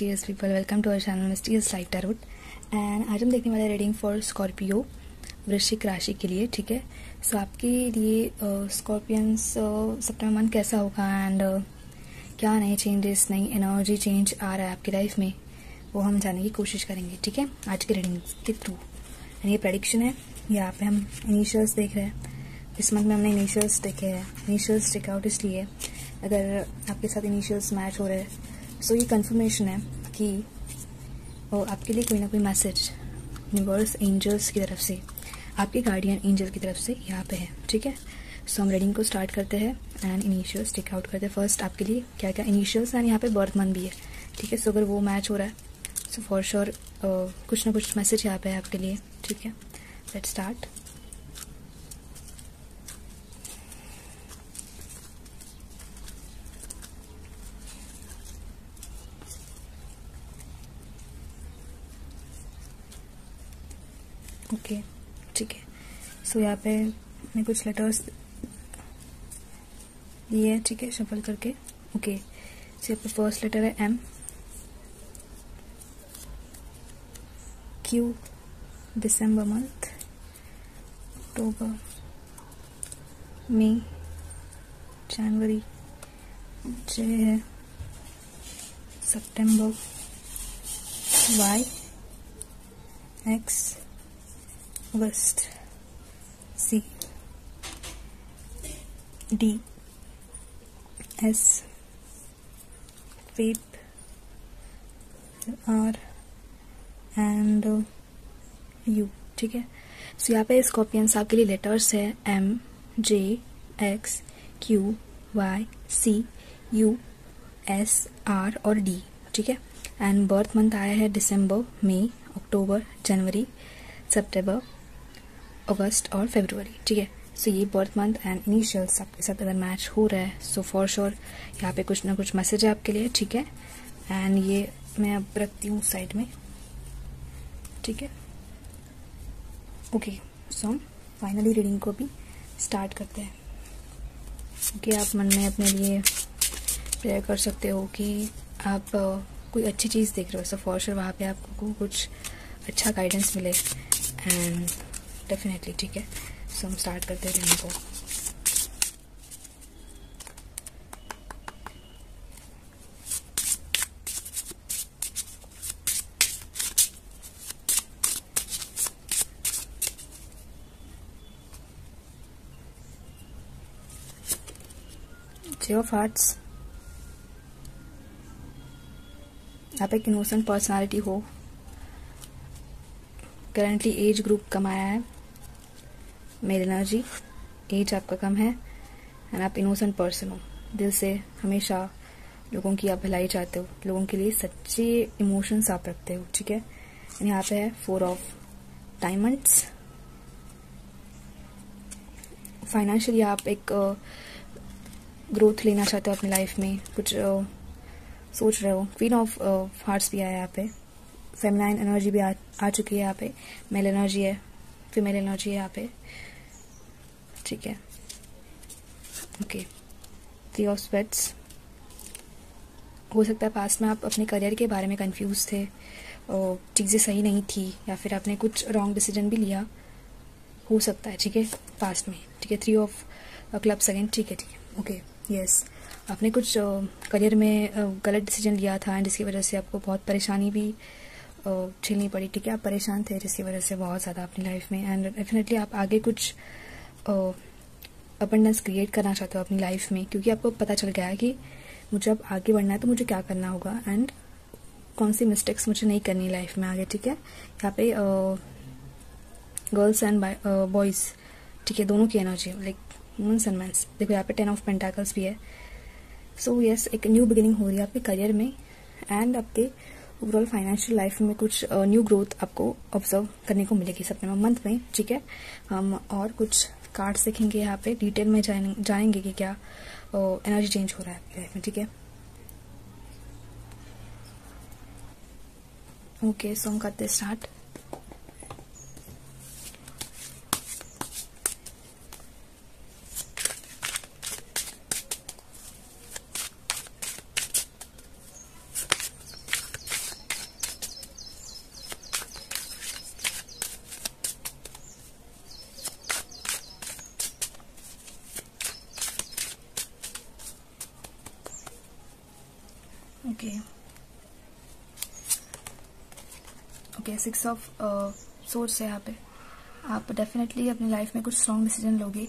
Mysterious people, welcome to our channel mysterious light tarot. And आज हम देखने वाले रीडिंग फॉर स्कॉर्पियो, वृश्चिक राशि के लिए। ठीक है, सो आपके लिए स्कॉर्पियंस सितंबर मंथ कैसा होगा एंड क्या नए चेंजेस, नई एनर्जी चेंज आ रहा है आपकी लाइफ में, वो हम जानने की कोशिश करेंगे। ठीक है, आज के रीडिंग के थ्रू। ये प्रेडिक्शन है, यहाँ पे हम इनिशियल्स देख रहे हैं। इस मंथ में हमने इनिशियल्स देखे हैं। इनिशियल्स टेक आउट इसलिए अगर आपके साथ इनिशियल्स मैच हो रहे हैं, सो ये कंफर्मेशन है कि आपके लिए कोई ना कोई मैसेज यूनिवर्स, एंजल्स की तरफ से, आपके गार्डियन एंजल की तरफ से यहाँ पे है। ठीक है, सो हम रीडिंग को स्टार्ट करते हैं एंड इनिशियल्स टेक आउट करते हैं। फर्स्ट आपके लिए क्या क्या इनिशियल्स एंड यहाँ पे बर्थ मंथ भी है। ठीक है, सो अगर वो मैच हो रहा है सो फॉर श्योर कुछ ना कुछ मैसेज यहाँ पे है आपके लिए। ठीक है, लेट्स स्टार्ट। ओके, ठीक है, सो यहाँ पे मैं कुछ लेटर्स दिए हैं। ठीक है, शफल करके। ओके, सो यहाँ पे फर्स्ट लेटर है एम, क्यू दिसंबर मंथ, अक्टूबर, मई, जनवरी, जे है सितंबर, वाई, एक्स अगस्त, C, D, S, Feb, R and U. ठीक है, सो यहाँ पे स्कॉर्पियंस आपके लिए लेटर्स है M, J, X, Q, Y, C, U, S, R और डी। ठीक है, एंड बर्थ मंथ आया है दिसंबर, मई, अक्टूबर, जनवरी, सितंबर, अगस्त और फरवरी। ठीक है, सो ये बर्थ मंथ एंड इनिशियल्स आपके साथ अगर मैच हो रहा है सो फॉर श्योर यहाँ पे कुछ ना कुछ मैसेज है आपके लिए। ठीक है, एंड ये मैं अब रखती हूँ साइड में। ठीक है, ओके, सो हम फाइनली रीडिंग को भी स्टार्ट करते हैं। ओके, आप मन में अपने लिए प्रेयर कर सकते हो कि आप कोई अच्छी चीज़ देख रहे हो, सो फॉर श्योर वहाँ पे आपको कुछ अच्छा गाइडेंस मिले एंड डेफिनेटली। ठीक है, सो हम स्टार्ट करते हैं रीडिंग को। जे ऑफ हार्ट्स, आप एक इनोसेंट पर्सनालिटी हो। करंटली एज ग्रुप कम आया है, मेल एनर्जी, एज आपका कम है एंड आप इनोसेंट पर्सन हो। दिल से हमेशा लोगों की आप भलाई चाहते हो, लोगों के लिए सच्चे इमोशंस आप रखते हो। ठीक है, यहाँ पे है 4 ऑफ डायमंड्स। फाइनेंशियली आप एक ग्रोथ लेना चाहते हो अपनी लाइफ में, कुछ सोच रहे हो। क्वीन ऑफ हार्ट्स भी आया यहाँ पे, फेमिनाइन एनर्जी भी आ चुकी है यहाँ पे, मेल एनर्जी है, फीमेल एनर्जी है यहाँ पे। ठीक है, ओके, 3 ऑफ स्पेड्स। हो सकता है पास्ट में आप अपने करियर के बारे में कंफ्यूज थे, चीज़ें सही नहीं थी या फिर आपने कुछ रॉन्ग डिसीजन भी लिया, हो सकता है। ठीक है, पास्ट में। ठीक है, 3 ऑफ क्लब्स अगेन। ठीक है, ठीक है, ओके, यस, आपने कुछ करियर में गलत डिसीजन लिया था एंड जिसकी वजह से आपको बहुत परेशानी भी झेलनी पड़ी। ठीक है, आप परेशान थे जिसकी वजह से बहुत ज़्यादा अपनी लाइफ में, एंड डेफिनेटली आप आगे कुछ अबंडेंस क्रिएट करना चाहते हो अपनी लाइफ में, क्योंकि आपको पता चल गया है कि मुझे अब आगे बढ़ना है तो मुझे क्या करना होगा एंड कौन सी मिस्टेक्स मुझे नहीं करनी लाइफ में आगे। ठीक है, यहाँ पे गर्ल्स एंड बॉयज़, ठीक है, दोनों की energy, like womens and mens. देखो यहाँ पे 10 ऑफ पेंटाकल्स भी है। सो यस, एक न्यू बिगिनिंग हो रही है आपके करियर में एंड आपके ओवरऑल फाइनेंशियल लाइफ में कुछ न्यू ग्रोथ आपको ऑब्जर्व करने को मिलेगी सितंबर मंथ में। ठीक है, हम और कुछ कार्ड्स देखेंगे यहाँ पे, डिटेल में जानेंगे कि क्या एनर्जी चेंज हो रहा है आपकी लाइफ में। ठीक है, ओके, सो हम करते स्टार्ट। ओके 6 ऑफ सोर्स है यहाँ पे। आप डेफिनेटली अपनी लाइफ में कुछ स्ट्रॉन्ग डिसीजन लोगे।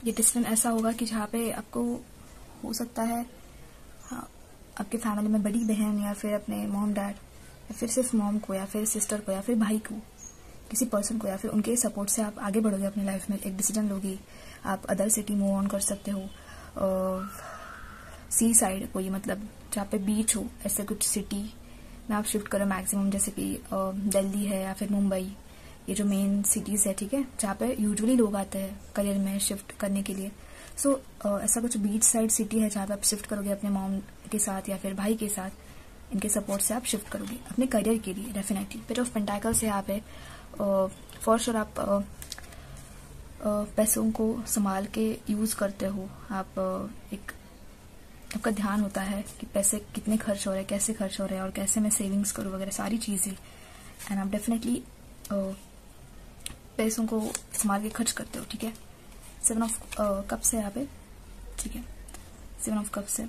ये डिसीजन ऐसा होगा कि जहाँ पे आपको हो सकता है आपके फैमिली में बड़ी बहन या फिर अपने मॉम डैड या फिर सिर्फ मॉम को या फिर सिस्टर को या फिर भाई को, किसी पर्सन को या फिर उनके सपोर्ट से आप आगे बढ़ोगे अपनी लाइफ में। एक डिसीजन लोगी, आप अदर सिटी मूव ऑन कर सकते हो। सी साइड कोई मतलब जहाँ पे बीच हो, ऐसे कुछ सिटी में आप शिफ्ट करो मैक्सिमम, जैसे कि दिल्ली है या फिर मुंबई, ये जो मेन सिटीज है, ठीक है, जहाँ पे यूजुअली लोग आते हैं करियर में शिफ्ट करने के लिए। सो ऐसा कुछ बीच साइड सिटी है जहाँ पे आप शिफ्ट करोगे अपने मॉम के साथ या फिर भाई के साथ, इनके सपोर्ट से आप शिफ्ट करोगे अपने करियर के लिए डेफिनेटली। पेज ऑफ पेंटाकल्स है यहाँ पे। फॉर श्योर आप पैसों को संभाल के यूज करते हो। आप आपका ध्यान होता है कि पैसे कितने खर्च हो रहे हैं, कैसे खर्च हो रहे हैं और कैसे मैं सेविंग्स करूँ वगैरह सारी चीजें। एंड आप डेफिनेटली पैसों को संभाल के खर्च करते हो, ठीक है। 7 ऑफ कप्स है यहाँ पे, ठीक है। 7 ऑफ कप्स है।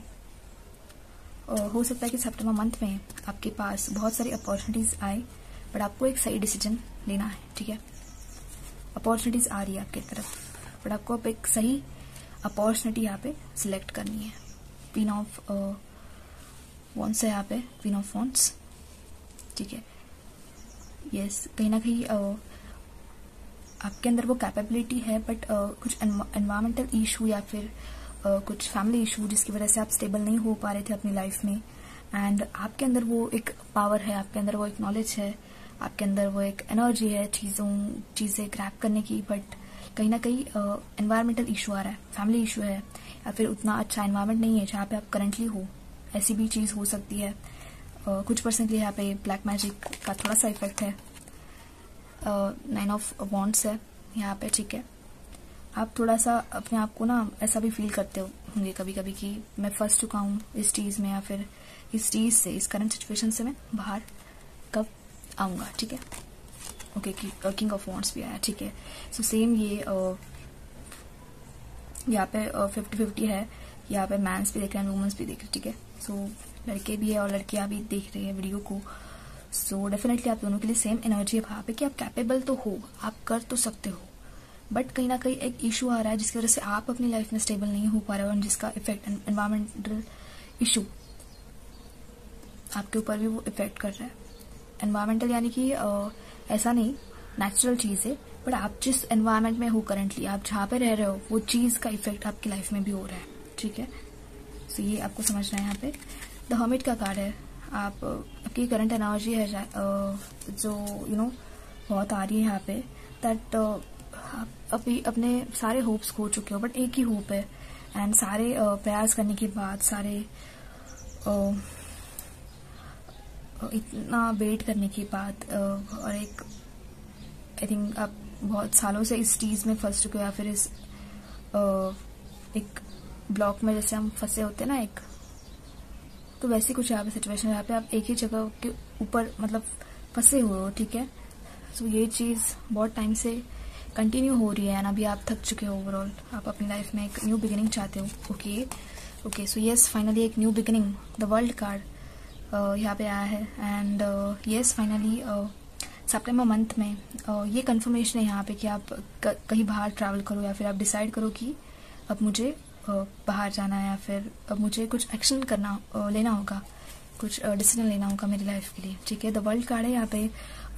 हो सकता है कि सितंबर मंथ में आपके पास बहुत सारी अपॉर्चुनिटीज आए, बट आपको एक सही डिसीजन लेना है, ठीक है। अपॉर्चुनिटीज आ रही है आपकी तरफ, बट आपको अब एक सही अपॉर्चुनिटी यहाँ पे सिलेक्ट करनी है। क्वीन ऑफ वॉन्ड्स है यहाँ पे, क्वीन ऑफ वॉन्ड्स, ठीक है। यस, कहीं ना कहीं आपके अंदर वो कैपेबिलिटी है, बट कुछ एनवायरमेंटल इशू या फिर कुछ फैमिली इशू जिसकी वजह से आप स्टेबल नहीं हो पा रहे थे अपनी लाइफ में। एंड आपके अंदर वो एक पावर है, आपके अंदर वो एक नॉलेज है, आपके अंदर वो एक एनर्जी है चीजें ग्रैब करने की, बट कहीं ना कहीं एनवायरमेंटल इशू आ रहा है, फैमिली इशू है, या फिर उतना अच्छा एनवायरमेंट नहीं है जहाँ पे आप करंटली हो। ऐसी भी चीज हो सकती है। कुछ पर्सन के लिए यहाँ पे ब्लैक मैजिक का थोड़ा सा इफेक्ट है। 9 ऑफ वॉन्ड्स है यहाँ पे, ठीक है। आप थोड़ा सा अपने आप को ना ऐसा भी फील करते होंगे कभी कभी कि मैं फंस चुका हूँ इस चीज में, या फिर इस चीज से, इस करंट सिचुएशन से मैं बाहर कब आऊंगा, ठीक है। ओके, किंग ऑफ वॉन्ड्स भी आया, ठीक है। सो सेम ये यहाँ पे 50-50 है। यहाँ पे मैंस भी देख रहे हैं, वुमेन्स भी देख रहे हैं, ठीक है। सो लड़के भी है और लड़कियां भी देख रही है वीडियो को। सो डेफिनेटली आप दोनों के लिए सेम एनर्जी है वहां पे कि आप कैपेबल तो हो, आप कर तो सकते हो, बट कहीं ना कहीं एक इशू आ रहा है जिसकी वजह से आप अपनी लाइफ में स्टेबल नहीं हो पा रहे हो, और जिसका इफेक्ट एनवायरमेंटल इशू आपके ऊपर भी वो इफेक्ट कर रहा है। एनवायरमेंटल यानी कि ऐसा नहीं, नेचुरल चीज है, बट आप जिस एनवायरमेंट में हो करंटली, आप जहाँ पे रह रहे हो, वो चीज का इफेक्ट आपकी लाइफ में भी हो रहा है, ठीक है। सो ये आपको समझना है। यहाँ पे द हर्मिट का कार्ड है। आपकी करंट एनर्जी है जो बहुत आ रही है यहाँ पे, दैट आप अभी अपने सारे होप्स खो चुके हो, बट एक ही होप है। एंड सारे प्रयास करने के बाद, सारे इतना वेट करने के बाद, और एक आई थिंक आप बहुत सालों से इस चीज में फंस चुके हो, या फिर इस एक ब्लॉक में जैसे हम फंसे होते हैं ना एक, तो वैसी कुछ यहाँ पे सिचुएशन है जहाँ पे आप एक ही जगह के ऊपर मतलब फंसे हुए हो, ठीक है। सो ये चीज बहुत टाइम से कंटिन्यू हो रही है, एंड अभी आप थक चुके हो ओवरऑल। आप अपनी लाइफ में एक न्यू बिगिनिंग चाहते हो। ओके, सो यस, फाइनली एक new beginning, the world card यहाँ पे आया है। And yes, finally September month में ये कंफर्मेशन है यहाँ पे कि आप कहीं बाहर ट्रैवल करो, या फिर आप डिसाइड करो कि अब मुझे बाहर जाना है, या फिर अब मुझे कुछ एक्शन लेना होगा, कुछ डिसीजन लेना होगा मेरी लाइफ के लिए, ठीक है। द वर्ल्ड कार्ड है यहाँ पे।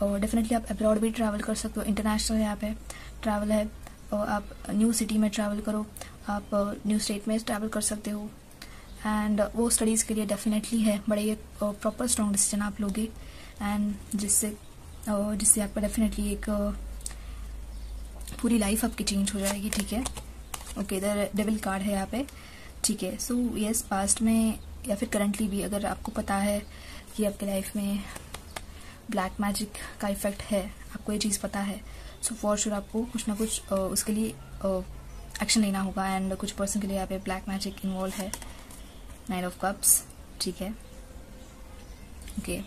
डेफिनेटली आप अब्रॉड भी ट्रैवल कर सकते हो, इंटरनेशनल यहाँ पे ट्रैवल है। आप न्यू सिटी में ट्रैवल करो, आप न्यू स्टेट में ट्रैवल कर सकते हो, एंड वो स्टडीज के लिए डेफिनेटली है। बड़े ये प्रॉपर स्ट्रॉन्ग डिसीजन आप लोगे, एंड जिससे आपका डेफिनेटली एक पूरी लाइफ आपकी चेंज हो जाएगी, ठीक है। ओके, द डेविल कार्ड है यहाँ पे, ठीक है। सो यस, पास्ट में या फिर करंटली भी अगर आपको पता है कि आपकी लाइफ में ब्लैक मैजिक का इफेक्ट है, आपको ये चीज पता है, सो फॉर श्योर आपको कुछ ना कुछ उसके लिए एक्शन लेना होगा। एंड कुछ पर्सन के लिए यहाँ पे ब्लैक मैजिक इन्वॉल्व है। 9 ऑफ कप्स, ठीक है। ओके,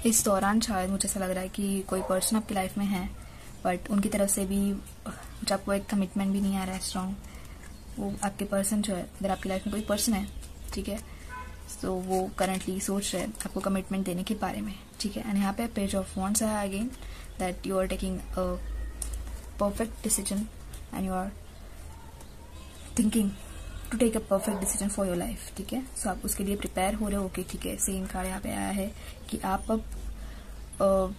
इस दौरान शायद मुझे ऐसा लग रहा है कि कोई पर्सन आपकी लाइफ में है, बट उनकी तरफ से भी आपको एक कमिटमेंट भी नहीं आ रहा है स्ट्रॉन्ग, वो आपके पर्सन जो है, अगर आपकी लाइफ में कोई पर्सन है, ठीक है, तो वो करंटली सोच रहे हैं आपको कमिटमेंट देने के बारे में, ठीक है। एंड यहाँ पे पेज ऑफ वॉन्ड्स है again, that you are taking a perfect decision and you are thinking to take a perfect decision for your life, ठीक है। सो आप उसके लिए प्रिपेयर हो रहे हो, ओके, ठीक है। सेम कार्ड यहाँ पे आया है कि आप अब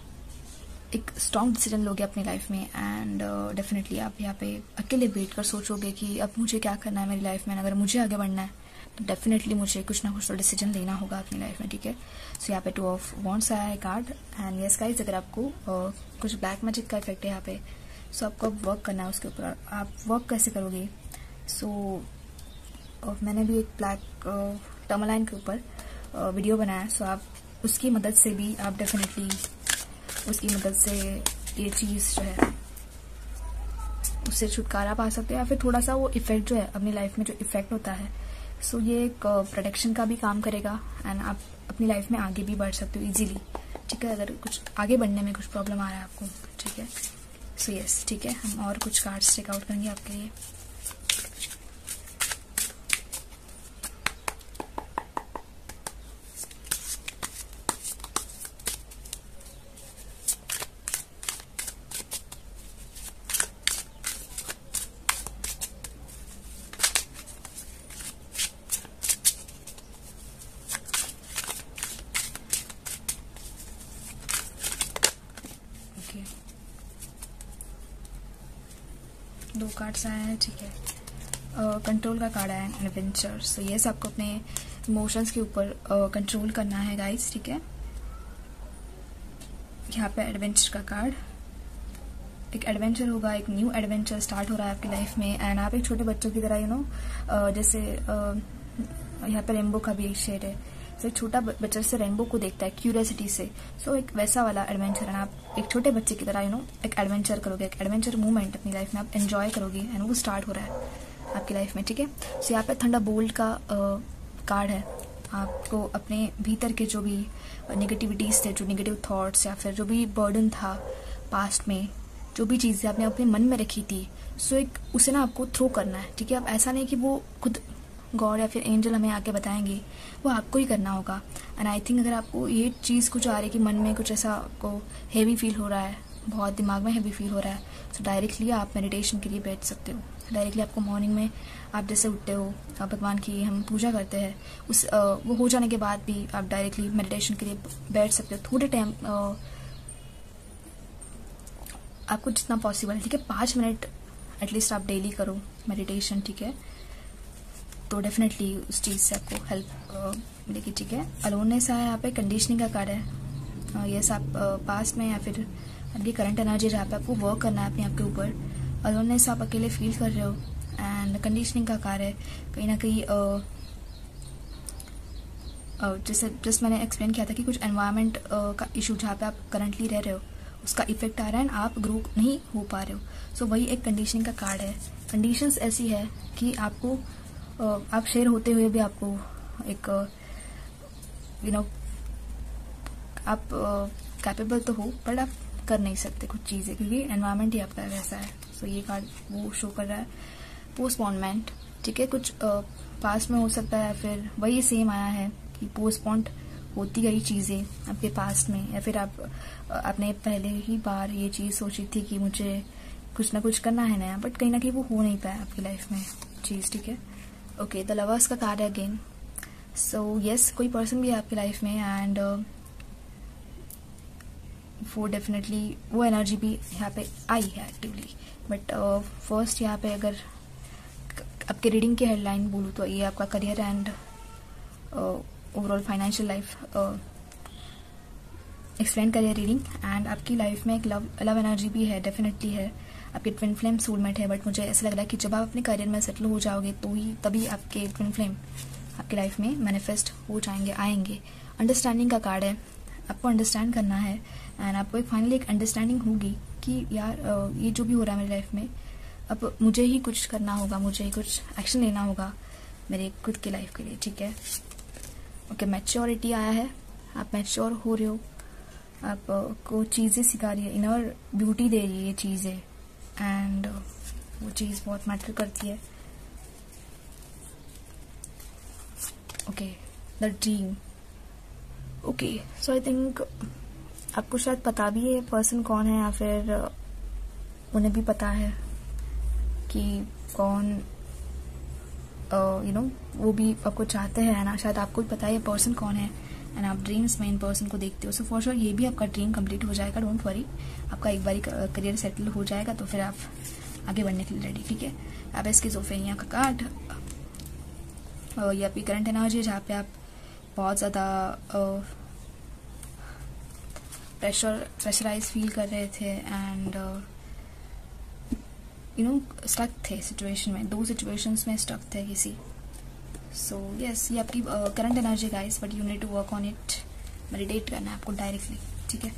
एक स्ट्रॉन्ग डिसीजन लोगे अपनी लाइफ में, एंड डेफिनेटली आप यहाँ पे अकेले बैठ कर सोचोगे कि अब मुझे क्या करना है मेरी लाइफ में। अगर मुझे आगे बढ़ना है तो डेफिनेटली मुझे कुछ ना कुछ तो डिसीजन लेना होगा अपनी लाइफ में, ठीक है। सो यहाँ पे 2 ऑफ वॉन्ड्स आया है कार्ड। एंड यस गाइस, अगर आपको कुछ ब्लैक मैजिक का इफेक्ट है यहाँ पे, सो आपको अब वर्क करना है उसके ऊपर। आप वर्क कैसे करोगे? सो मैंने भी एक ब्लैक टर्मलाइन के ऊपर वीडियो बनाया, सो आप उसकी मदद से भी आप डेफिनेटली उसकी मदद से ये चीज़ जो है उससे छुटकारा पा सकते हैं, या फिर थोड़ा सा वो इफेक्ट जो है अपनी लाइफ में जो इफेक्ट होता है, सो ये एक प्रोटेक्शन का भी काम करेगा एंड आप अपनी लाइफ में आगे भी बढ़ सकते हो इजीली, ठीक है, अगर कुछ आगे बढ़ने में कुछ प्रॉब्लम आ रहा है आपको, ठीक है। सो यस, ठीक है, हम और कुछ कार्ड्स चेकआउट करेंगे आपके लिए। दो कार्ड्स आए हैं, ठीक है। कंट्रोल का कार्ड आया है, एडवेंचर। सो यस, आपको अपने इमोशंस के ऊपर कंट्रोल करना है गाइस, ठीक है। यहाँ पे एडवेंचर का कार्ड, एक एडवेंचर होगा, एक न्यू एडवेंचर स्टार्ट हो रहा है आपकी लाइफ में, एंड आप एक छोटे बच्चों की तरह जैसे यहाँ पे रेनबो का भी एक शेड है, तो छोटा बच्चा से रेनबो को देखता है क्यूरियोसिटी से, सो एक वैसा वाला एडवेंचर है। आप एक छोटे बच्चे की तरह एक एडवेंचर करोगे, एक एडवेंचर मूवमेंट अपनी लाइफ में आप एंजॉय करोगे, एंड वो स्टार्ट हो रहा है आपकी लाइफ में, ठीक है। सो यहाँ पे थंडरबोल्ट का कार्ड है। आपको अपने भीतर के जो भी नेगेटिविटीज थे, जो नेगेटिव थॉट्स या फिर जो भी बर्डन था पास्ट में, जो भी चीज़ें आपने अपने मन में रखी थी, सो एक उसे ना आपको थ्रो करना है, ठीक है। अब ऐसा नहीं कि वो खुद गॉड या फिर एंजल हमें आके बताएंगे, वो आपको ही करना होगा। एंड आई थिंक अगर आपको ये चीज़ कुछ आ रही है कि मन में कुछ ऐसा आपको हैवी फील हो रहा है, बहुत दिमाग में हैवी फील हो रहा है, तो डायरेक्टली आप मेडिटेशन के लिए बैठ सकते हो। डायरेक्टली आपको मॉर्निंग में आप जैसे उठते हो, आप भगवान की हम पूजा करते हैं, वो हो जाने के बाद भी आप डायरेक्टली मेडिटेशन के लिए बैठ सकते हो। थोड़े टाइम आपको जितना पॉसिबल, ठीक है, 5 मिनट एटलीस्ट आप डेली करो मेडिटेशन, ठीक है, तो डेफिनेटली उस चीज़ से आपको हेल्प मिलेगी, ठीक है। अलोननेस आया यहाँ पे, कंडीशनिंग का कार्ड है। यस, आप पास्ट में या फिर आपकी करंट एनर्जी जहाँ पे आपको वर्क करना है अपने आप के ऊपर, अलोननेस आप अकेले फील कर रहे हो, एंड कंडीशनिंग का कार्ड है कहीं ना कहीं जैसे मैंने एक्सप्लेन किया था कि कुछ एनवायरनमेंट का इशू जहाँ पे आप करंटली रह रहे हो उसका इफेक्ट आ रहा है एंड आप ग्रो नहीं हो पा रहे हो, सो वही एक कंडीशनिंग का कार्ड है। कंडीशंस ऐसी है कि आपको आप शेयर होते हुए भी आपको एक आप कैपेबल तो हो, बट आप कर नहीं सकते कुछ चीज़ें, क्योंकि एनवायरनमेंट ही आपका वैसा है। सो ये कार्ड वो शो कर रहा है पोस्टपोनमेंट, ठीक है। कुछ पास्ट में हो सकता है, फिर वही सेम आया है कि पोस्टपोन्ड होती गई चीज़ें आपके पास्ट में, या फिर आपने पहले ही बार ये चीज़ सोची थी कि मुझे कुछ ना कुछ करना है नया, बट कहीं ना कहीं वो हो नहीं पाया आपकी लाइफ में चीज़, ठीक है। ओके, द लवर्स का कार्ड है अगेन। सो यस, कोई पर्सन भी है आपकी लाइफ में, एंड वो डेफिनेटली वो एनर्जी भी यहाँ पे आई है एक्टिवली, बट फर्स्ट यहाँ पे अगर आपके रीडिंग की हेडलाइन बोलूँ तो ये आपका career and overall financial life explain करिए रीडिंग। एंड आपकी लाइफ में एक लव एनर्जी भी है, डेफिनेटली है, आपके ट्विन फ्लेम सोलमेट है, बट मुझे ऐसा लग रहा है कि जब आप अपने करियर में सेटल हो जाओगे तो ही तभी आपके ट्विन फ्लेम आपकी लाइफ में मैनिफेस्ट हो जाएंगे, आएंगे। अंडरस्टैंडिंग का कार्ड है, आपको अंडरस्टैंड करना है, एंड आपको एक फाइनली एक अंडरस्टैंडिंग होगी कि यार ये जो भी हो रहा है मेरी लाइफ में, अब मुझे ही कुछ करना होगा, मुझे ही कुछ एक्शन लेना होगा मेरे खुद की लाइफ के लिए, ठीक है। ओके, मैच्योरिटी आया है, आप मैच्योर हो रहे हो, आपको चीज़ें सिखा रही है, इनर ब्यूटी दे रही है ये चीज़ें, एंड वो चीज़ बहुत मैटर करती है। Okay, the dream. Okay, so I think आपको शायद पता भी है पर्सन कौन है, या फिर उन्हें भी पता है कि कौन वो भी आपको चाहते हैं ना। शायद आपको भी पता है ये पर्सन कौन है, एंड आप ड्रीम्स में इन पर्सन को देखते हो। सो फॉर श्योर ये भी आपका ड्रीम कंप्लीट हो जाएगा, डोंट वरी। आपका एक बारी करियर सेटल हो जाएगा तो फिर आप आगे बढ़ने के लिए रेडी, ठीक है। आप स्किज़ोफ्रेनिया का कार्ड, ये आपकी करंट एनर्जी है जहाँ पे आप बहुत ज़्यादा प्रेशराइज फील कर रहे थे, एंड स्टक थे सिचुएशन में, 2 सिचुएशंस में स्टक थे किसी। सो यस, ये आपकी current energy guys, but you need to work on it. Meditate करना है आपको डायरेक्टली, ठीक है।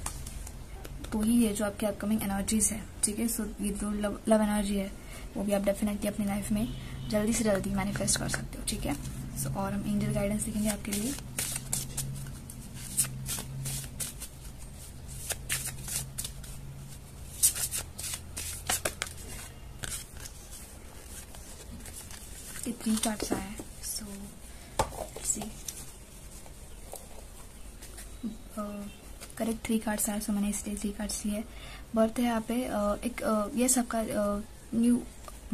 तो ही ये जो आपके अपकमिंग एनर्जीज है, ठीक है। सो ये जो लव एनर्जी है वो भी आप डेफिनेटली अपनी लाइफ में जल्दी से जल्दी मैनिफेस्ट कर सकते हो, ठीक है। सो और हम एंजल गाइडेंस देखेंगे आपके लिए। ये 3 कार्ड्स आए, सो सी करेक्ट 3 कार्ड्स आए, सो मैंने इसलिए 3 कार्ड्स लिए। बर्थ है यहाँ पे, एक ये सबका न्यू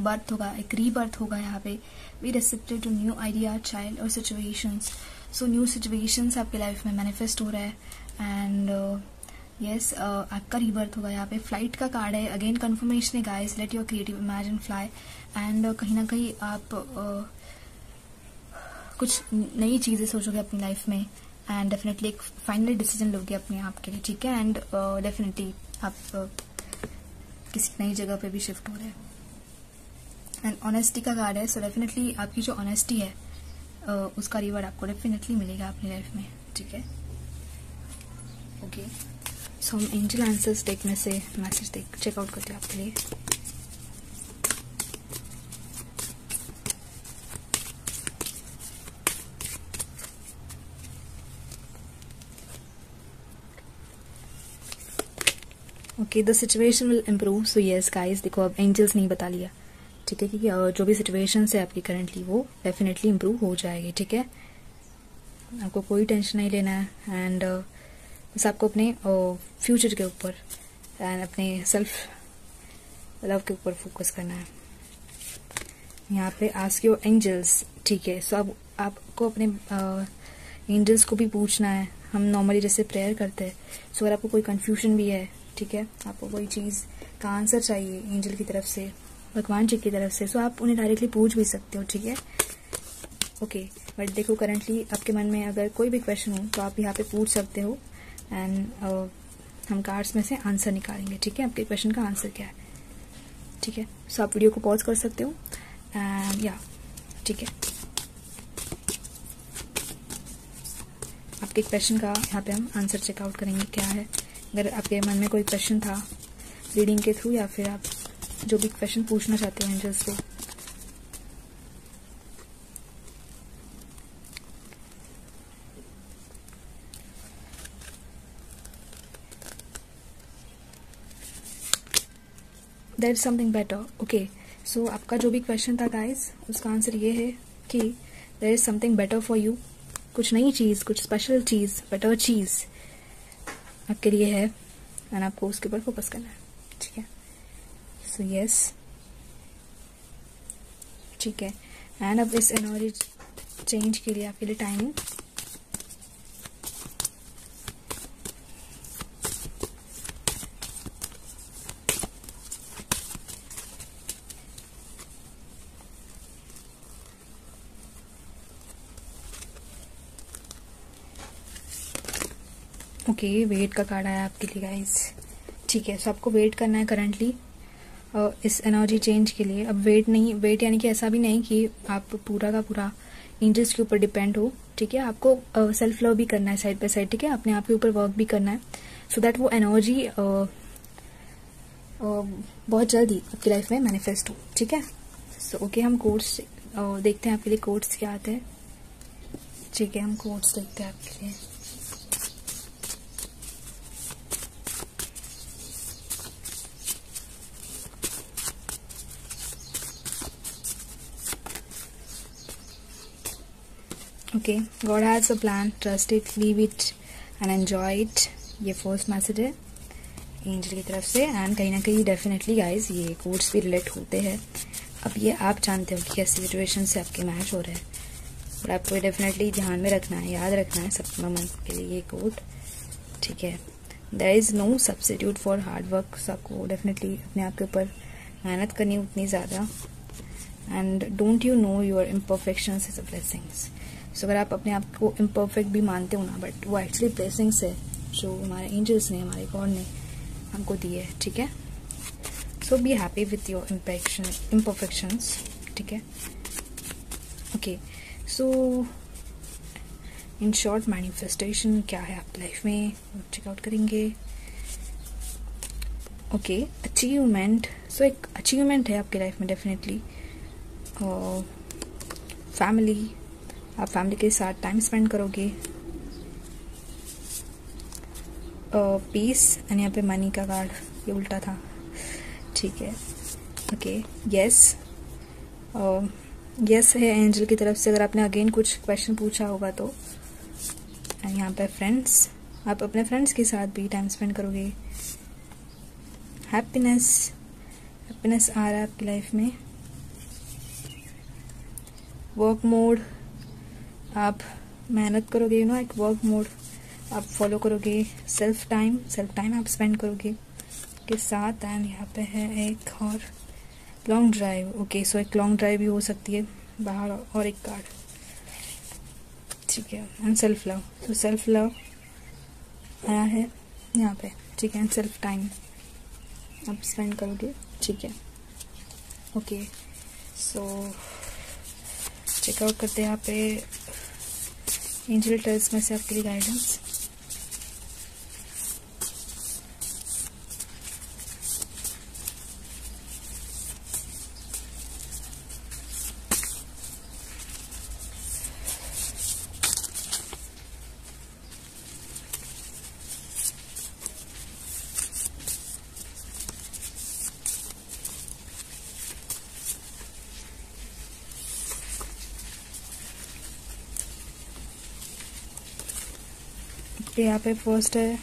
बर्थ होगा, एक रीबर्थ होगा यहाँ पे। We receptive to new idea, child और सिचुएशंस। सो न्यू सिचुएशंस आपके लाइफ में मैनिफेस्ट हो रहा है, एंड यस आपका रीबर्थ होगा यहाँ पे। फ्लाइट का कार्ड है, अगेन कंफर्मेशन है guys, let your creative imagine fly. And कहीं ना कहीं आप कुछ नई चीज़ें सोचोगे अपनी लाइफ में, एंड डेफिनेटली एक फाइनल डिसीजन लोगे अपने आप के लिए, ठीक है। एंड डेफिनेटली आप किसी नई जगह पे भी शिफ्ट हो रहे हैं। एंड ऑनेस्टी का कार्ड है, सो डेफिनेटली आपकी जो ऑनेस्टी है उसका रिवॉर्ड आपको डेफिनेटली मिलेगा अपनी लाइफ में, ठीक है। ओके, सो हम एंजल आंसर्स डेक में से मैसेज चेकआउट करते हैं आपके लिए। Okay, the situation will improve. So yes guys, देखो अब एंजल्स नहीं बता लिया, ठीक है, क्योंकि जो भी सिचुएशन है आपकी करंटली वो डेफिनेटली इम्प्रूव हो जाएगी, ठीक है। आपको कोई टेंशन नहीं लेना है, एंड बस आपको अपने फ्यूचर के ऊपर एंड अपने सेल्फ लव के ऊपर फोकस करना है। यहाँ पे आस्क योर एंजल्स, ठीक है। सो अब आपको अपने एंजल्स को भी पूछना है। हम नॉर्मली जैसे प्रेयर करते हैं, सो अगर आपको कोई कंफ्यूजन भी है, ठीक है, आपको कोई चीज़ का आंसर चाहिए एंजल की तरफ से, भगवान जी की तरफ से, सो आप उन्हें डायरेक्टली पूछ भी सकते हो, ठीक है। ओके, बट देखो करंटली आपके मन में अगर कोई भी क्वेश्चन हो तो आप यहाँ पे पूछ सकते हो, एंड हम कार्ड्स में से आंसर निकालेंगे, ठीक है। आपके क्वेश्चन का आंसर क्या है, ठीक है। सो आप वीडियो को पॉज कर सकते हो, एंड या ठीक है, आपके क्वेश्चन का यहाँ पे हम आंसर चेकआउट करेंगे क्या है। अगर आपके मन में कोई क्वेश्चन था रीडिंग के थ्रू, या फिर आप जो भी क्वेश्चन पूछना चाहते हो एंजल्स को, there is something better. Okay, so आपका जो भी क्वेश्चन था गाइस, उसका आंसर ये है कि there is something better for you. कुछ नई चीज़, कुछ स्पेशल चीज़, बेटर चीज़ आपके लिए है, एंड आपको उसके ऊपर फोकस करना है, ठीक है। सो यस, ठीक है। एंड अब इस एनर्जी चेंज के लिए आपके लिए टाइमिंग ओके, वेट का कार्ड आया आपके लिए गाइस, ठीक है। सो आपको वेट करना है करंटली इस एनर्जी चेंज के लिए। अब वेट यानी कि ऐसा भी नहीं कि आप पूरा का पूरा एंजल्स के ऊपर डिपेंड हो, ठीक है। आपको सेल्फ लव भी करना है साइड बाय साइड, ठीक है। अपने आप के ऊपर वर्क भी करना है, सो दैट वो एनर्जी बहुत जल्दी आपकी लाइफ में मैनिफेस्ट हो, ठीक है। सो ओके, हम कोड्स देखते हैं आपके लिए, कोड्स क्या आते हैं, ठीक है। हम कोड्स देखते हैं आपके लिए। Okay, God has a plan, trust it, leave it and enjoy it. ये फर्स्ट मैसेज है एंजल की तरफ से। एंड कहीं ना कहीं डेफिनेटली गाइज ये कोड्स भी रिलेट होते हैं। अब ये आप जानते हो कि कैसी सिचुएशन से आपके मैच हो रहे हैं, बट आपको डेफिनेटली ध्यान में रखना है, याद रखना है सितंबर मंथ के लिए ये कोड, ठीक है। There is no substitute for hard work. आपको डेफिनेटली अपने आप के ऊपर मेहनत करनी उतनी ज़्यादा। And don't you know your imperfections is a blessings. So अगर आप अपने आप को इम्परफेक्ट भी मानते हो ना, बट वो एक्चुअली ब्लेसिंग्स है जो हमारे एंजल्स ने, हमारे गॉड ने हमको दी है, ठीक है। So be happy with your imperfections, ठीक है। Okay, so in short manifestation क्या है आपकी लाइफ में, चेकआउट करेंगे। Okay, achievement. सो एक अचीवमेंट है आपकी लाइफ में डेफिनेटली। फैमिली, आप फैमिली के साथ टाइम स्पेंड करोगे। पीस एंड यहाँ पे मनी का कार्ड, ये उल्टा था, ठीक है। ओके, यस, यस है एंजल की तरफ से। अगर आपने अगेन कुछ क्वेश्चन पूछा होगा तो। एंड यहाँ पे फ्रेंड्स, आप अपने फ्रेंड्स के साथ भी टाइम स्पेंड करोगे। हैप्पीनेस, हैप्पीनेस आ रहा है आपकी लाइफ में। वर्क मोड, आप मेहनत करोगे, यू नो, एक वर्क मोड आप फॉलो करोगे। सेल्फ टाइम आप स्पेंड करोगे के साथ। एंड यहाँ पे है एक और लॉन्ग ड्राइव। ओके, सो एक लॉन्ग ड्राइव भी हो सकती है बाहर। और एक कार्ड, ठीक है। एंड सेल्फ लव, तो सेल्फ लव आया है यहाँ पे, ठीक है। एंड सेल्फ टाइम आप स्पेंड करोगे, ठीक है। ओके, सो चेकआउट करते हैं यहाँ पे एंजल टेल्स में से आपके लिए गाइडेंस। यहाँ पे फर्स्ट है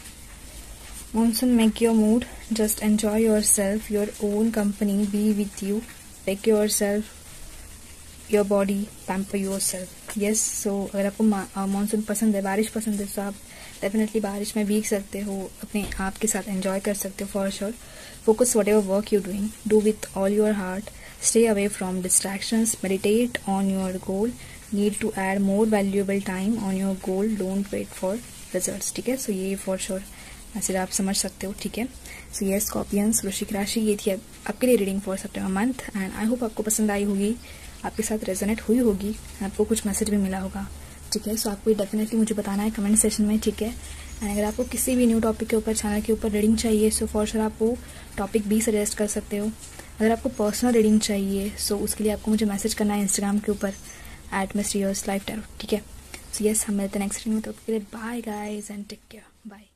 monsoon, make your mood, just enjoy yourself, your own company, be with you, take yourself, your body, pamper yourself. Yes, so अगर आपको मॉनसून पसंद है, बारिश पसंद है, तो आप डेफिनेटली बारिश में भीग सकते हो, अपने आप के साथ एंजॉय कर सकते हो for sure. Focus whatever work you doing, do with all your heart, stay away from distractions, meditate on your goal, need to add more valuable time on your goal, don't wait for results, ठीक है। सो ये for sure message आप समझ सकते हो, ठीक है। सो ये स्कॉर्पियंस, वृश्चिक राशि, ये थी आपके लिए reading for September month. And I hope आपको पसंद आई होगी, आपके साथ रेजोनेट हुई होगी, आपको कुछ मैसेज भी मिला होगा, ठीक है। सो आपको डेफिनेटली मुझे बताना है कमेंट सेक्शन में, ठीक है। एंड अगर आपको किसी भी न्यू टॉपिक के ऊपर, चैनल के ऊपर रीडिंग चाहिए, सो फॉर श्योर आप वो टॉपिक भी सजेस्ट कर सकते हो। अगर आपको पर्सनल रीडिंग चाहिए, सो उसके लिए आपको मुझे मैसेज करना है इंस्टाग्राम के ऊपर @mysterious life tarot, ठीक है। सो यस, हम मिलते हैं नेक्स्ट रीडिंग में, तो उसके लिए bye guys and take care, bye.